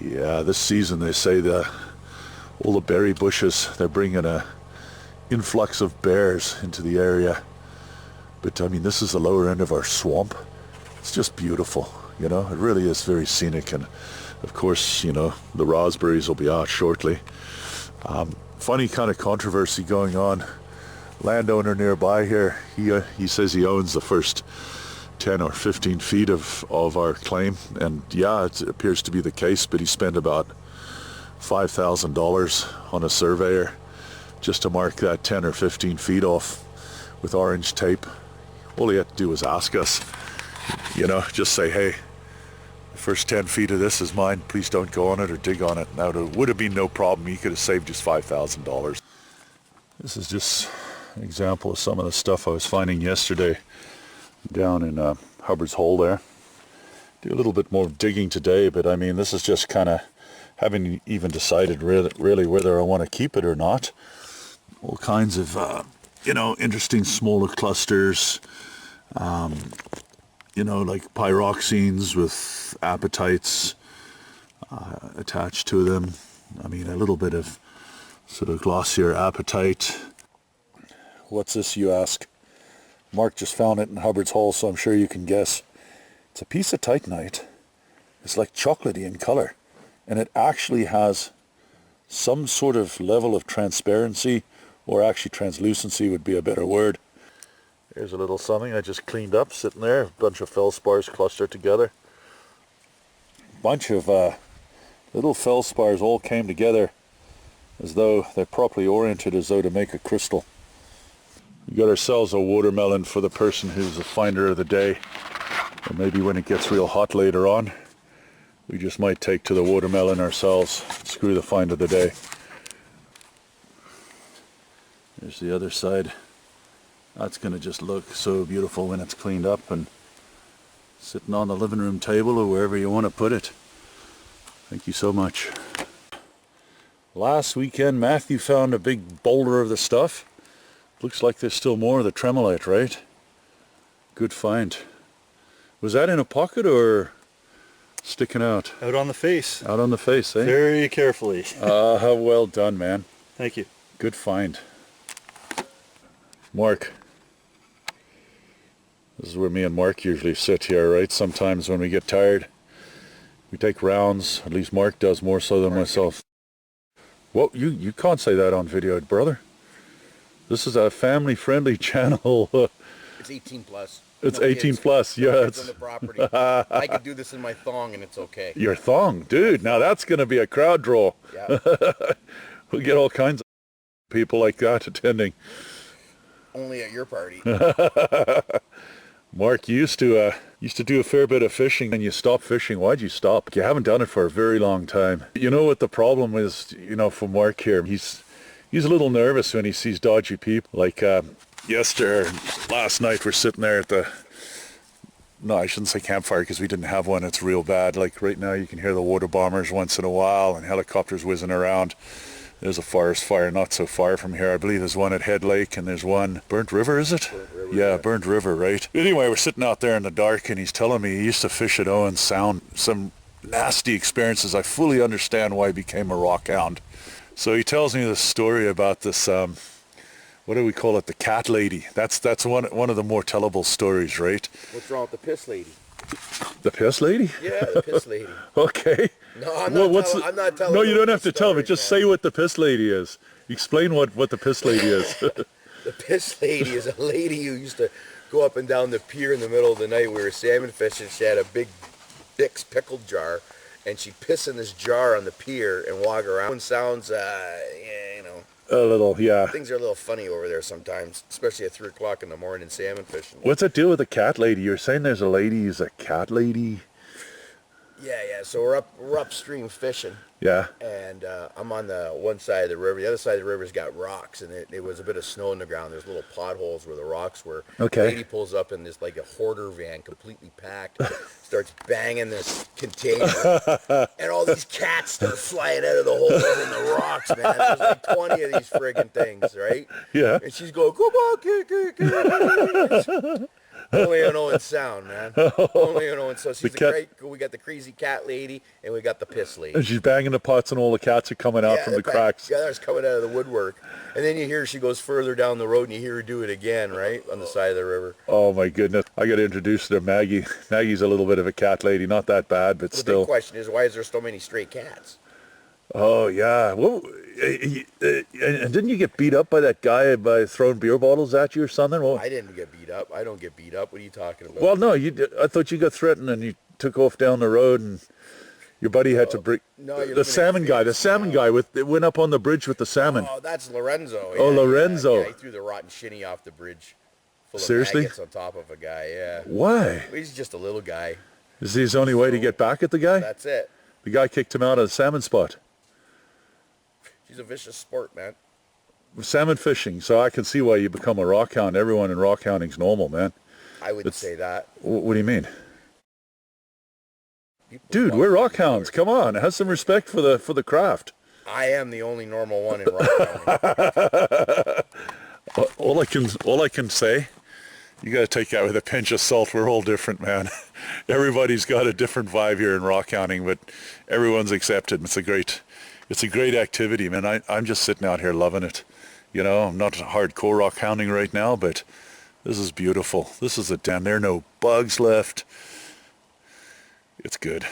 Yeah, this season they say all the berry bushes, they're bringing a influx of bears into the area. But I mean, this is the lower end of our swamp. It's just beautiful, you know. It really is very scenic, and of course, you know, the raspberries will be out shortly. Funny kind of controversy going on. Landowner nearby here, he says he owns the first 10 or 15 feet of our claim, and yeah, it appears to be the case, but he spent about $5,000 on a surveyor just to mark that 10 or 15 feet off with orange tape. All he had to do was ask us, you know, just say, hey, the first 10 feet of this is mine, please don't go on it or dig on it. Now, it would have been no problem. He could have saved just $5,000. This is just an example of some of the stuff I was finding yesterday down in Hubbard's Hole there. Do a little bit more digging today, but I mean, this is just kind of haven't even decided really whether I want to keep it or not. All kinds of, you know, interesting smaller clusters, you know, like pyroxenes with apatites attached to them. I mean, a little bit of sort of glossier apatite. What's this, you ask? Mark just found it in Hubbard's Hole, so I'm sure you can guess. It's a piece of titanite. It's like chocolatey in color, and it actually has some sort of level of transparency, or actually translucency would be a better word. Here's a little something I just cleaned up, sitting there. A bunch of feldspars clustered together. Bunch of little feldspars all came together as though they're properly oriented, as though to make a crystal. We got ourselves a watermelon for the person who's the finder of the day. Or maybe when it gets real hot later on, we just might take to the watermelon ourselves. Screw the find of the day. There's the other side. That's going to just look so beautiful when it's cleaned up and sitting on the living room table or wherever you want to put it. Thank you so much. Last weekend, Matthew found a big boulder of the stuff. Looks like there's still more of the tremolite, right? Good find. Was that in a pocket or sticking out? Out on the face. Out on the face, eh? Very carefully. How well done, man. Thank you. Good find. Mark. This is where me and Mark usually sit here, right? Sometimes when we get tired, we take rounds. At least Mark does, more so than myself. Well, you can't say that on video, brother. This is a family-friendly channel. It's 18 plus. It's no 18 kids, plus, yeah. No kids on the property. I could do this in my thong and it's okay. Your thong, dude. Now that's going to be a crowd draw. Yeah. We'll get all kinds of people like that attending. Only at your party. Mark, you used to do a fair bit of fishing, and you stopped fishing. Why'd you stop? You haven't done it for a very long time. You know what the problem is, you know, for Mark here? He's a little nervous when he sees dodgy people. Like last night we're sitting there at the, no, I shouldn't say campfire because we didn't have one. It's real bad. Like right now you can hear the water bombers once in a while and helicopters whizzing around. There's a forest fire not so far from here. I believe there's one at Head Lake and there's one Burnt River, is it? Burnt River, yeah, Burnt River, right? Anyway, we're sitting out there in the dark and he's telling me he used to fish at Owen Sound. Some nasty experiences. I fully understand why he became a rockhound. So he tells me this story about this, what do we call it, the cat lady. That's one of the more tellable stories, right? What's wrong with the piss lady? The piss lady? Yeah, the piss lady. Okay. No, I'm not telling. No, you don't have to tell me. Stories, Just man. say what the piss lady is. Explain what the piss lady is. The piss lady is a lady who used to go up and down the pier in the middle of the night. We were salmon fishing. She had a big Bix pickle jar, and she'd piss in this jar on the pier and walk around. It sounds, yeah, you know. A little, yeah. Things are a little funny over there sometimes, especially at 3 o'clock in the morning salmon fishing. What's it do with the cat lady? You're saying there's a lady who's a cat lady? Yeah. So we're upstream fishing. Yeah. And I'm on the one side of the river. The other side of the river's got rocks, and it was a bit of snow in the ground. There's little potholes where the rocks were. Okay. The lady pulls up in this like a hoarder van, completely packed, starts banging this container, and all these cats start flying out of the holes in the rocks, man. There's like 20 of these friggin' things, right? Yeah. And she's going, "Come on, kid." Only an Owen sound, man. Only an Owen sound. She's the great. We got the crazy cat lady, and we got the piss lady. And she's banging the pots, and all the cats are coming out from the cracks. Yeah, that's coming out of the woodwork. And then you hear she goes further down the road, and you hear her do it again, right, on the side of the river. Oh, my goodness. I got to introduce her to Maggie. Maggie's a little bit of a cat lady. Not that bad, but still. The big question is, why is there so many stray cats? Oh, yeah. Well, and didn't you get beat up by that guy by throwing beer bottles at you or something? Well, I didn't get beat up. I don't get beat up. What are you talking about? Well, no, I thought you got threatened and you took off down the road and your buddy had to bring... No, the salmon guy went up on the bridge with the salmon. Oh, that's Lorenzo. Oh, Lorenzo. Yeah, he threw the rotten shinny off the bridge. Full Seriously? Of maggots on top of a guy, yeah. Why? Well, he's just a little guy. Is his only way to get back at the guy? That's it. The guy kicked him out of the salmon spot. He's a vicious sport, man. Salmon fishing, so I can see why you become a rockhound. Everyone in rockhounding's normal, man. I wouldn't say that. What do you mean? Dude, we're rockhounds. Come on, have some respect for the craft. I am the only normal one in rockhounding. all I can say, you got to take that with a pinch of salt. We're all different, man. Everybody's got a different vibe here in rockhounding, but everyone's accepted. It's a great activity, man. I'm just sitting out here loving it. You know, I'm not hardcore rockhounding right now, but this is beautiful. This is damn. There are no bugs left. It's good.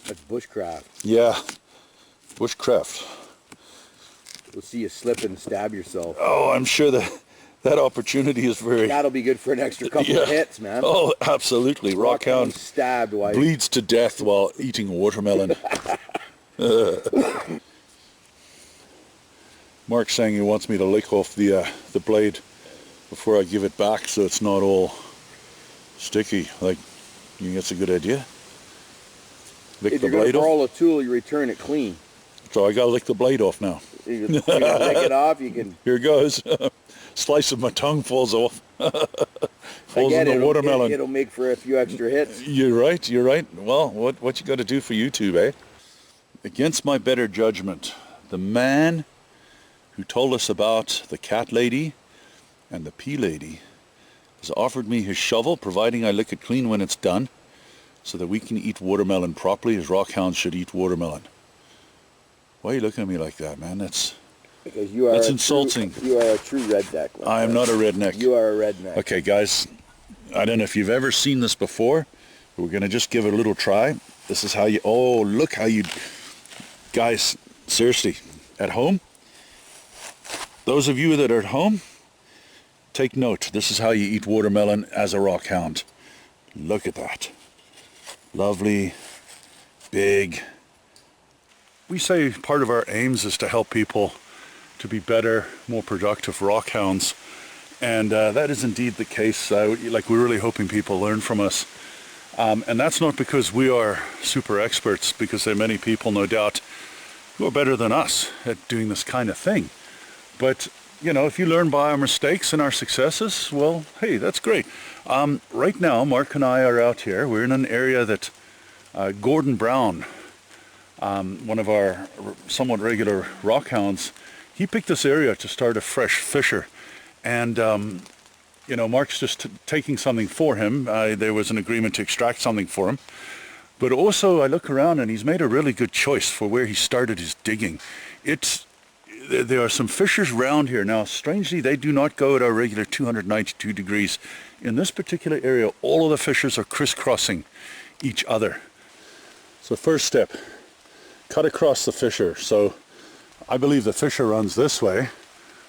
That's bushcraft. Yeah, bushcraft. We'll see you slip and stab yourself. Oh, I'm sure that opportunity is very... That'll be good for an extra couple of hits, man. Oh, absolutely. Rockhound stabbed while bleeds to death while eating watermelon. Mark's saying he wants me to lick off the blade before I give it back so it's not all sticky. Like, you think that's a good idea? Lick the blade off? If you're going to roll a tool, you return it clean. So I got to lick the blade off now. You can lick it off, you can... Here goes. Slice of my tongue falls off. Falls in the watermelon. It'll make for a few extra hits. You're right. Well, what you got to do for YouTube, eh? Against my better judgment, the man who told us about the cat lady and the pea lady has offered me his shovel, providing I lick it clean when it's done, so that we can eat watermelon properly as rockhounds should eat watermelon. Why are you looking at me like that, man? That's insulting. You are a true redneck. I am not a redneck. You are a redneck. Okay, guys, I don't know if you've ever seen this before. We're going to just give it a little try. This is how you... Oh, look how you... Guys, seriously, at home, those of you that are at home, take note. This is how you eat watermelon as a rockhound. Look at that. Lovely, big... We say part of our aims is to help people to be better, more productive rockhounds, and that is indeed the case. Like, we're really hoping people learn from us, and that's not because we are super experts, because there are many people, no doubt, who are better than us at doing this kind of thing. But, you know, if you learn by our mistakes and our successes, well, hey, that's great. Right now, Mark and I are out here. We're in an area that Gordon Brown, one of our somewhat regular rockhounds, he picked this area to start a fresh fisher, and you know, Mark's just taking something for him. There was an agreement to extract something for him, but also I look around and he's made a really good choice for where he started his digging. There are some fishers around here now. Strangely, they do not go at our regular 292 degrees. In this particular area, all of the fishers are crisscrossing each other. So first step, cut across the fissure. So I believe the fissure runs this way,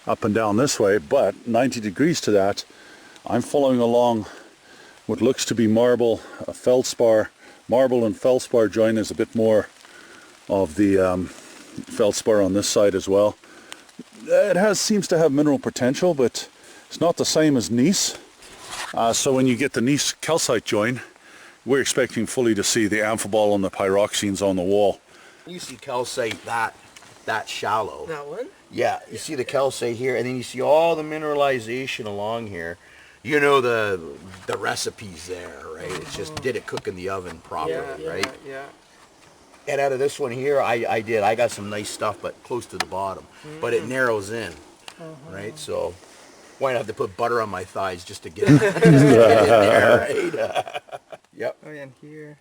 up and down this way, but 90 degrees to that, I'm following along what looks to be marble, a feldspar. Marble and feldspar join. There's a bit more of the feldspar on this side as well. It seems to have mineral potential, but it's not the same as gneiss. So when you get the gneiss calcite join, we're expecting fully to see the amphibole and the pyroxenes on the wall. You see calcite that shallow. That one? Yeah, you see the calcite here, and then you see all the mineralization along here. you know the recipe's there, right? It's just did it cook in the oven properly, right? Yeah. And out of this one here, I got some nice stuff, but close to the bottom. But it narrows in, right? So why not have to put butter on my thighs just to get, just to get in there, right? Yep. Oh, yeah, and here.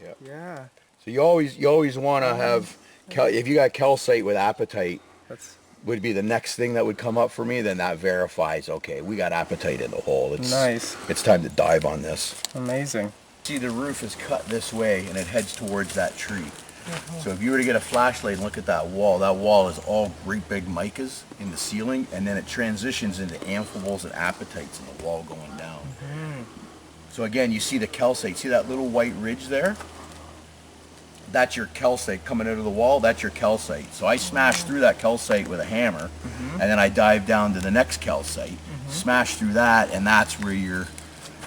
Yep. Yeah. So you always want to have, if you got calcite with apatite, That's would be the next thing that would come up for me, then that verifies, okay, we got apatite in the hole. It's nice. It's time to dive on this. Amazing. See, the roof is cut this way and it heads towards that tree. So if you were to get a flashlight and look at that wall is all great big micas in the ceiling, and then it transitions into amphiboles and apatites in the wall going down. So again, you see the calcite, see that little white ridge there? That's your calcite coming out of the wall, that's your calcite. So I smash through that calcite with a hammer, and then I dive down to the next calcite, smash through that, and that's where your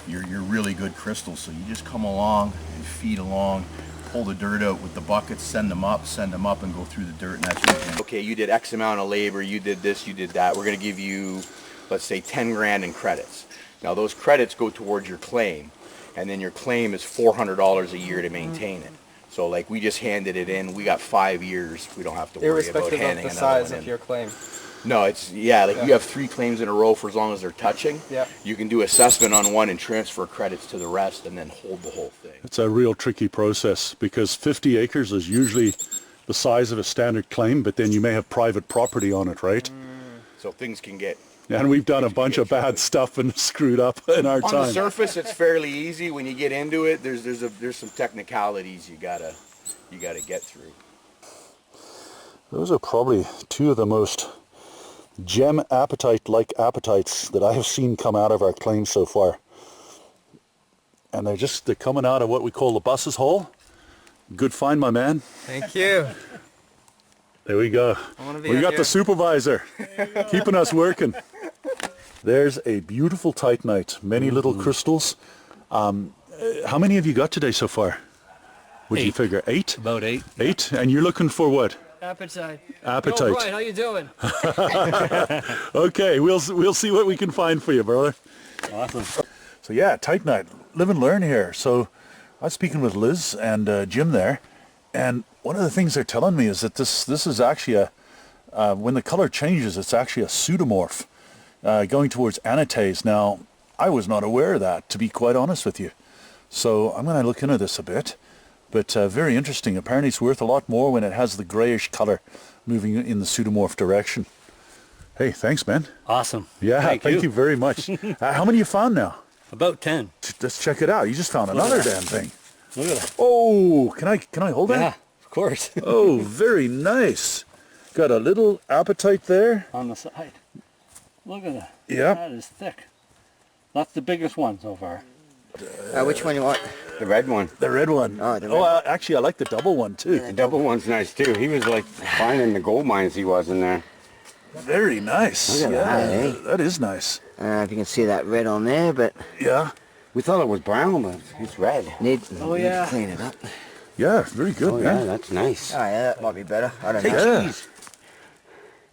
really good crystals. So you just come along and feed along, pull the dirt out with the buckets, send them up, and go through the dirt, and that's what you do. Okay, you did X amount of labor, you did this, you did that. We're gonna give you, let's say, 10 grand in credits. Now those credits go towards your claim, and then your claim is $400 a year to maintain it. So like we just handed it in, we got 5 years, we don't have to worry about Irrespective handing of the another size one of in. your claim. No, it's, yeah, like you have 3 claims in a row for as long as they're touching. Yeah. You can do assessment on one and transfer credits to the rest and then hold the whole thing. It's a real tricky process because 50 acres is usually the size of a standard claim, but then you may have private property on it, right? So things can get... And we've done a bunch of bad stuff and screwed up in our On time. the surface, it's fairly easy. When you get into it, there's some technicalities you gotta get through. Those are probably 2 of the most gem apatite-like apatites that I have seen come out of our claim so far. And they're coming out of what we call the bus's hole. Good find, my man. Thank you. There we go. We got the supervisor keeping us working. There's a beautiful titanite, many little crystals. How many have you got today so far? Would you figure 8? About 8. 8? And you're looking for what? Apatite. Apatite. Yo, Brian, how you doing? Okay, we'll see what we can find for you, brother. Awesome. So yeah, titanite. Live and learn here. So I was speaking with Liz and Jim there, and one of the things they're telling me is that this is actually when the color changes, it's actually a pseudomorph going towards anatase. Now, I was not aware of that, to be quite honest with you. So I'm going to look into this a bit. But very interesting. Apparently it's worth a lot more when it has the grayish color moving in the pseudomorph direction. Hey, thanks, man. Awesome. Yeah, thank you very much. How many you found now? About 10. Let's check it out. You just found another damn thing. Look at that. Oh, can I hold that? Yeah, of course. Oh, very nice. Got a little apatite there. On the side. Look at that. Yeah. That is thick. That's the biggest one so far. Which one you want? The red one. The red one. Oh, the red. Actually, I like the double one too. The double one's nice too. He was like finding the gold mines he was in there. Very nice. Look at that, eh? That is nice. I don't know if you can see that red on there, but Yeah. We thought it was brown, but it's red. need Oh, need yeah. to clean it up. Yeah, very good, Oh yeah, man. that's nice. Oh yeah, that might be better. I don't know. Yeah.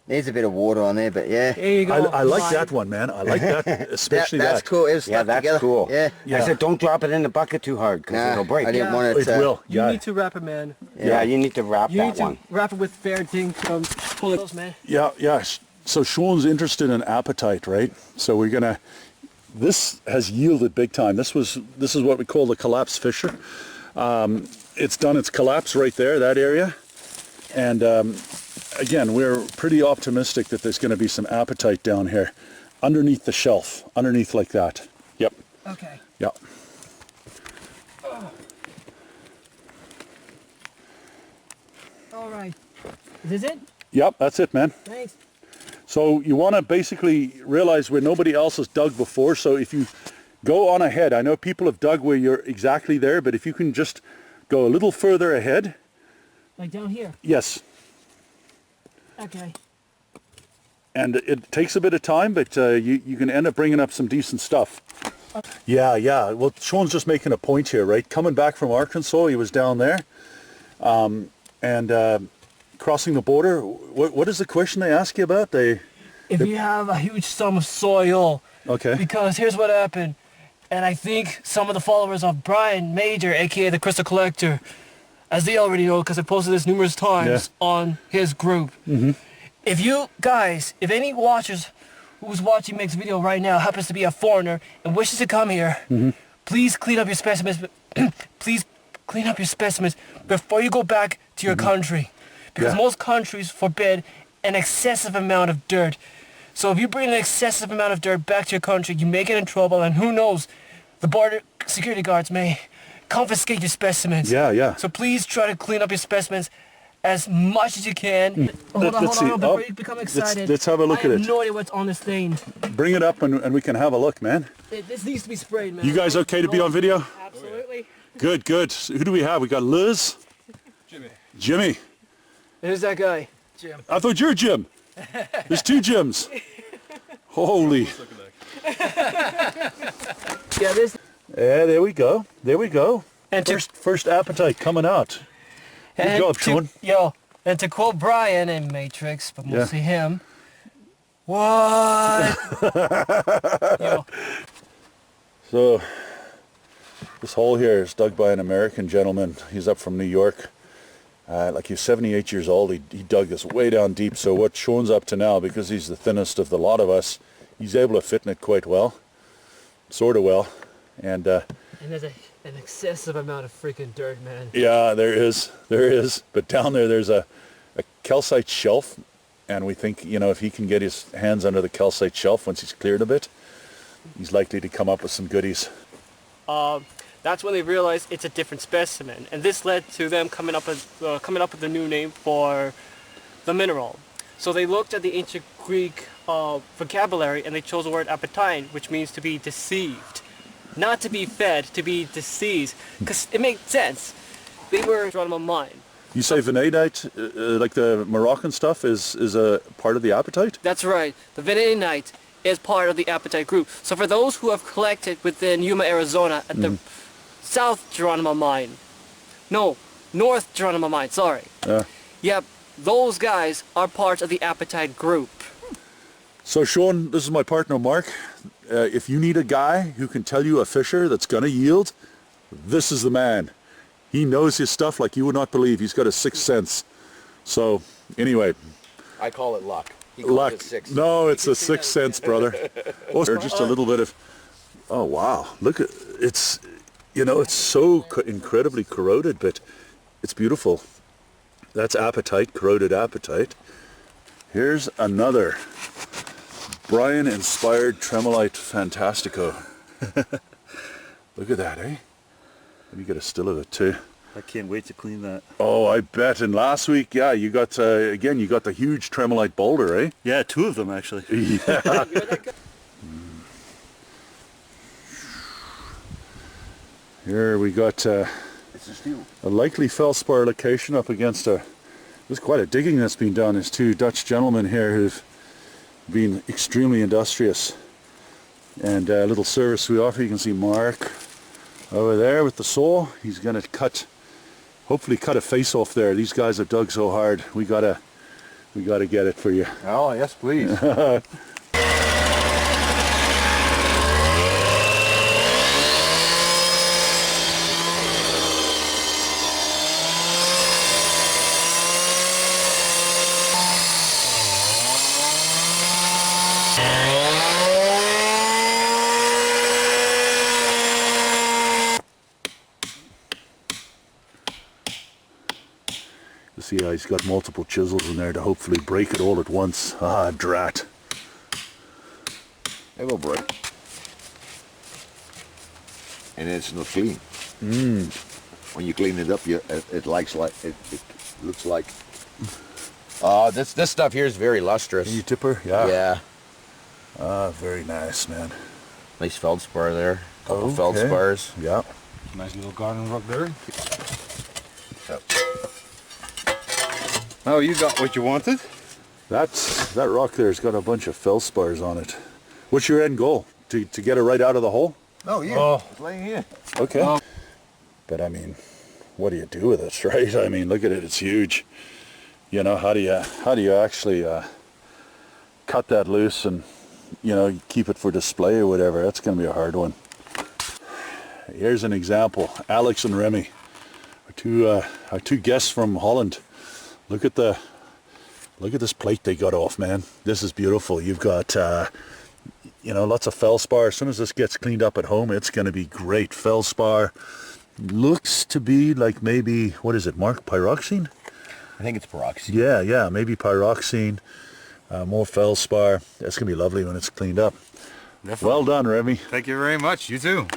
Needs a bit of water on there, but yeah. There you go. I like that one, man. I like that, especially That's that. cool. It was Yeah, stuck that's together. cool. Yeah. Yeah. I said don't drop it in the bucket too hard because Nah, it'll break. I didn't Yeah. want it. It will. You Yeah. need to wrap it, man. Yeah, you need to wrap You that need to one. wrap it with fair thing to pull it, man. Yeah, yeah. So Sean's interested in apatite, right? So we're gonna. This has yielded big time. This is what we call the collapse fissure. It's done its collapse right there, that area, and again, we're pretty optimistic that there's going to be some apatite down here, underneath the shelf, underneath like that. Yep. Okay. Yep. All right. Is this it? Yep. That's it, man. Thanks. So you want to basically realize where nobody else has dug before. So if you go on ahead, I know people have dug where you're exactly there, but if you can just go a little further ahead. Like down here. Yes. Okay. And it takes a bit of time, but you can end up bringing up some decent stuff. Yeah, yeah. Well, Sean's just making a point here, right? Coming back from Arkansas, he was down there. And crossing the border, what is the question they ask you about? If you have a huge sum of soil Okay. Because here's what happened. And I think some of the followers of Brian Major, aka the Crystal Collector, as they already know, because I posted this numerous times on his group. If you guys, if any watchers who's watching Mick's video right now happens to be a foreigner and wishes to come here, please clean up your specimens. Please clean up your specimens before you go back to your country, because most countries forbid an excessive amount of dirt. So if you bring an excessive amount of dirt back to your country, you may get in trouble, and who knows, the border security guards may confiscate your specimens. Yeah. So please try to clean up your specimens as much as you can. Hold on, before you become excited. Let's have a look at it. I have no idea what's on this thing. Bring it up and we can have a look, man. This needs to be sprayed, man. You guys okay to be on video? Absolutely. Good. Who do we have? We got Liz. Jimmy. Who's that guy? Jim. I thought you're Jim. There's two Jims. Holy. Yeah, this. Yeah, there we go. And First apatite coming out. Good job, Sean. And to quote Brian in Matrix, but mostly him. What? Yo. So, this hole here is dug by an American gentleman. He's up from New York. Like he's 78 years old. He dug this way down deep. So what Sean's up to now, because he's the thinnest of the lot of us, he's able to fit in it quite well. Sort of well. And there's an excessive amount of freaking dirt, man. yeah, there is. But down there's a calcite shelf. And we think, if he can get his hands under the calcite shelf once he's cleared a bit, he's likely to come up with some goodies. That's when they realized it's a different specimen, and this led to them coming up with a new name for the mineral. So they looked at the ancient Greek vocabulary, and they chose the word apatite, which means to be deceived, not to be fed, to be deceived, because it made sense. They were drawing my mind. You say vanadite, like the Moroccan stuff, is a part of the apatite? That's right. The vanadite is part of the apatite group. So for those who have collected within Yuma, Arizona, at the South Geronimo mine. No, North Geronimo mine, sorry. Yep, those guys are part of the apatite group. So Sean, this is my partner Mark. If you need a guy who can tell you a fisher that's going to yield, this is the man. He knows his stuff like you would not believe. He's got a sixth sense. So, anyway. I call it luck. He calls Luck. it sixth. No, it's a sixth sense, brother. Oh, just a little bit of... Oh, wow. Look at... It's... it's so incredibly corroded, but it's beautiful. That's apatite, corroded apatite. Here's another Brian-inspired tremolite fantastico. Look at that, eh? Let me get a still of it too. I can't wait to clean that. Oh, I bet. And last week, yeah, you got, again, you got the huge tremolite boulder, eh? Yeah, two of them actually. Yeah. Here we got a likely Feldspar location up against there's quite a digging that's been done. There's two Dutch gentlemen here who've been extremely industrious. And a little service we offer. You can see Mark over there with the saw. He's going to hopefully cut a face off there. These guys have dug so hard. We gotta get it for you. Oh, yes, please. See how he's got multiple chisels in there to hopefully break it all at once. Ah, drat. It will break. And it's not clean. When you clean it up, it looks like. This stuff here is very lustrous. You tipper? Yeah. Yeah. Ah, very nice, man. Nice feldspar there. Couple Okay. feldspars. Yeah. Nice little garden rock there. Yep. Oh, you got what you wanted? That rock there's got a bunch of feldspars on it. What's your end goal? To get it right out of the hole? Oh yeah. It's laying here. Okay. But I mean, what do you do with it, right? I mean, look at it. It's huge. How do you actually cut that loose and you know, keep it for display or whatever, that's going to be a hard one. Here's an example. Alex and Remy, our two guests from Holland. Look at this plate they got off, man. This is beautiful. You've got, you know, lots of Feldspar. As soon as this gets cleaned up at home, it's going to be great. Feldspar looks to be like maybe, what is it, Mark? Pyroxene? I think it's peroxide. Yeah, maybe pyroxene. More Feldspar. That's going to be lovely when it's cleaned up. Definitely. Well done, Remy. Thank you very much. You too.